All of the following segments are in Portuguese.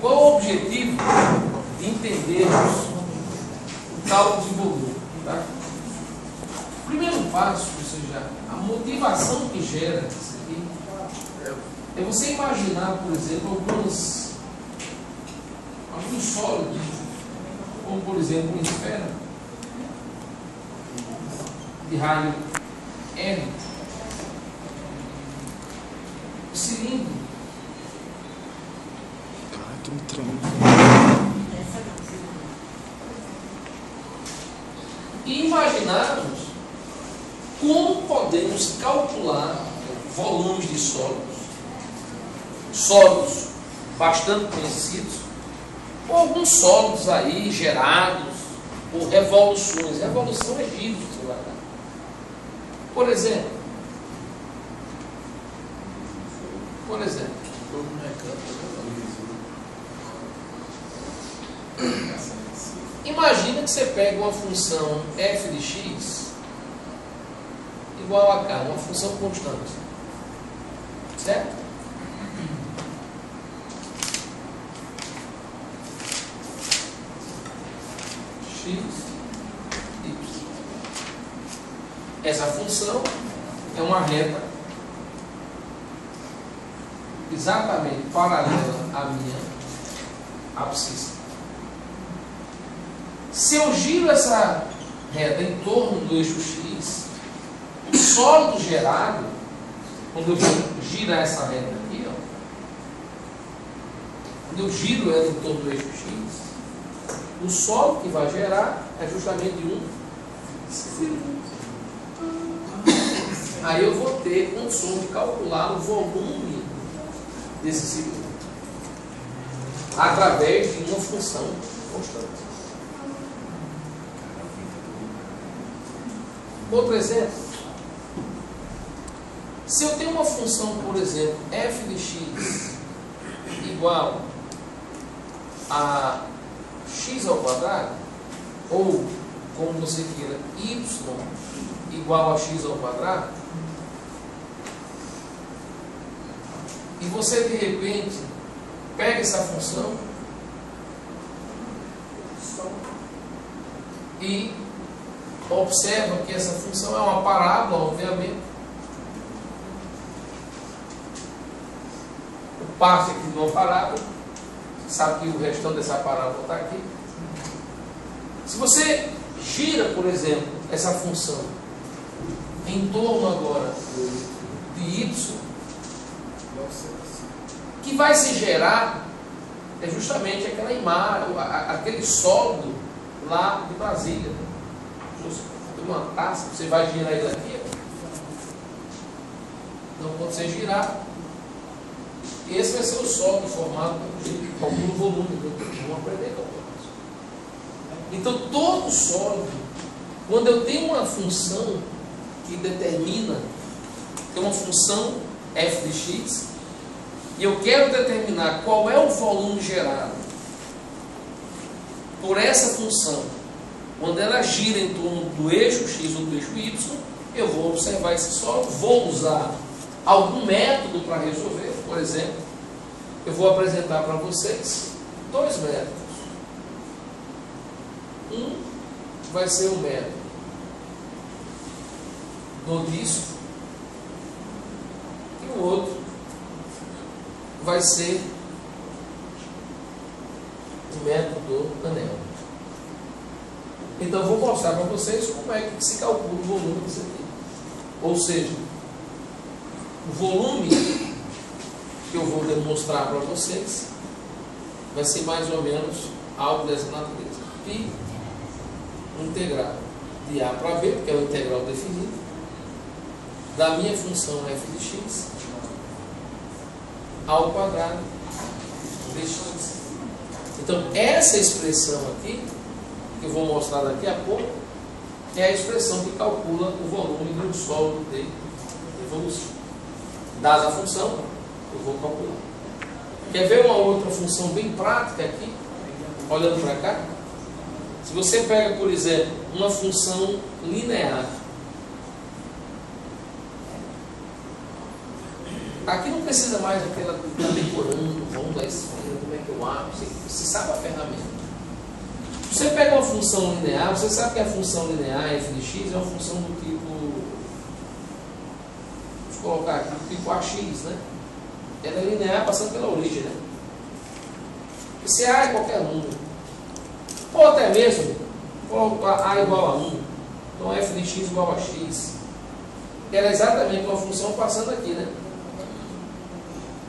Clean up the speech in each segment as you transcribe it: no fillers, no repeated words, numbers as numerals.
Qual o objetivo de entendermos o cálculo de volume? Tá? O primeiro passo, ou seja, a motivação que gera isso aqui, é você imaginar, por exemplo, alguns sólidos, como por exemplo uma esfera de raio M, o cilindro. Estou me tremendo. E imaginarmos como podemos calcular volumes de sólidos bastante conhecidos, ou alguns sólidos aí gerados por revoluções. Revolução é giro, você vai dar. Por exemplo, imagina que você pega uma função f de x igual a k, uma função constante, certo? X, y. Essa função é uma reta exatamente paralela à minha abscissa. Se eu giro essa reta em torno do eixo X, o sólido gerado, quando eu girar essa reta aqui, ó, quando eu giro ela em torno do eixo X, o sólido que vai gerar é justamente um cilindro. Aí eu vou ter condição de calcular o volume desse cilindro através de uma função constante. Outro exemplo, se eu tenho uma função, por exemplo, f de x igual a x ao quadrado, ou, como você queira, y igual a x ao quadrado, e você de repente pega essa função e observa que essa função é uma parábola, obviamente. O parte aqui de uma parábola, você sabe que o restante dessa parábola está aqui. Se você gira, por exemplo, essa função em torno agora de y, que vai se gerar é justamente aquela imagem, aquele sólido lá de Brasília. Tem uma taça, você vai girar ele aqui, então quando você girar, esse vai ser o sólido formado pelo volume. Vamos aprender com isso. Então todo sólido, quando eu tenho uma função que determina, tem uma função f de x, e eu quero determinar qual é o volume gerado por essa função, quando ela gira em torno do eixo x ou do eixo y, eu vou observar esse sólido, vou usar algum método para resolver. Por exemplo, eu vou apresentar para vocês dois métodos. Um vai ser o método do disco e o outro vai ser o método do anel. Então eu vou mostrar para vocês como é que se calcula o volume disso aqui. Ou seja, o volume que eu vou demonstrar para vocês vai ser mais ou menos algo dessa natureza. Π integral de A para B, porque é o integral definido, da minha função f de x ao quadrado de x. Então essa expressão aqui, que eu vou mostrar daqui a pouco, é a expressão que calcula o volume de um sólido de evolução. Dada a função, eu vou calcular. Quer ver uma outra função bem prática aqui? Olhando para cá. Se você pega, por exemplo, uma função linear. Aqui não precisa mais daquela tá decorando, vamos lá, como é que eu abro. você sabe a ferramenta. Você pega uma função linear, você sabe que a função linear f de x é uma função do tipo, vamos colocar aqui, do tipo ax, né? Ela é linear passando pela origem, né? Se A é qualquer número, ou até mesmo, colocar A igual a 1, então f de x igual a x, ela é exatamente uma função passando aqui, né?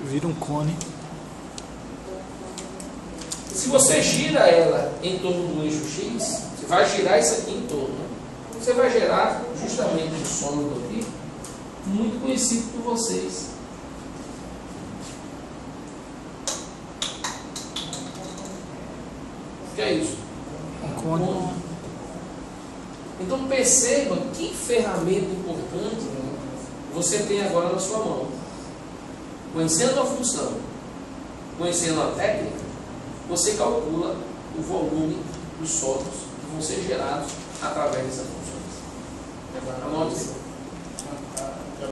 Vira um cone. Se você gira ela em torno do eixo x, você vai girar isso aqui em torno, né? Você vai gerar justamente um sônodo aqui, muito conhecido por vocês. O que é isso? Um cone. Então perceba que ferramenta importante você tem agora na sua mão. Conhecendo a função, conhecendo a técnica, você calcula o volume dos sólidos que vão ser gerados através dessa função.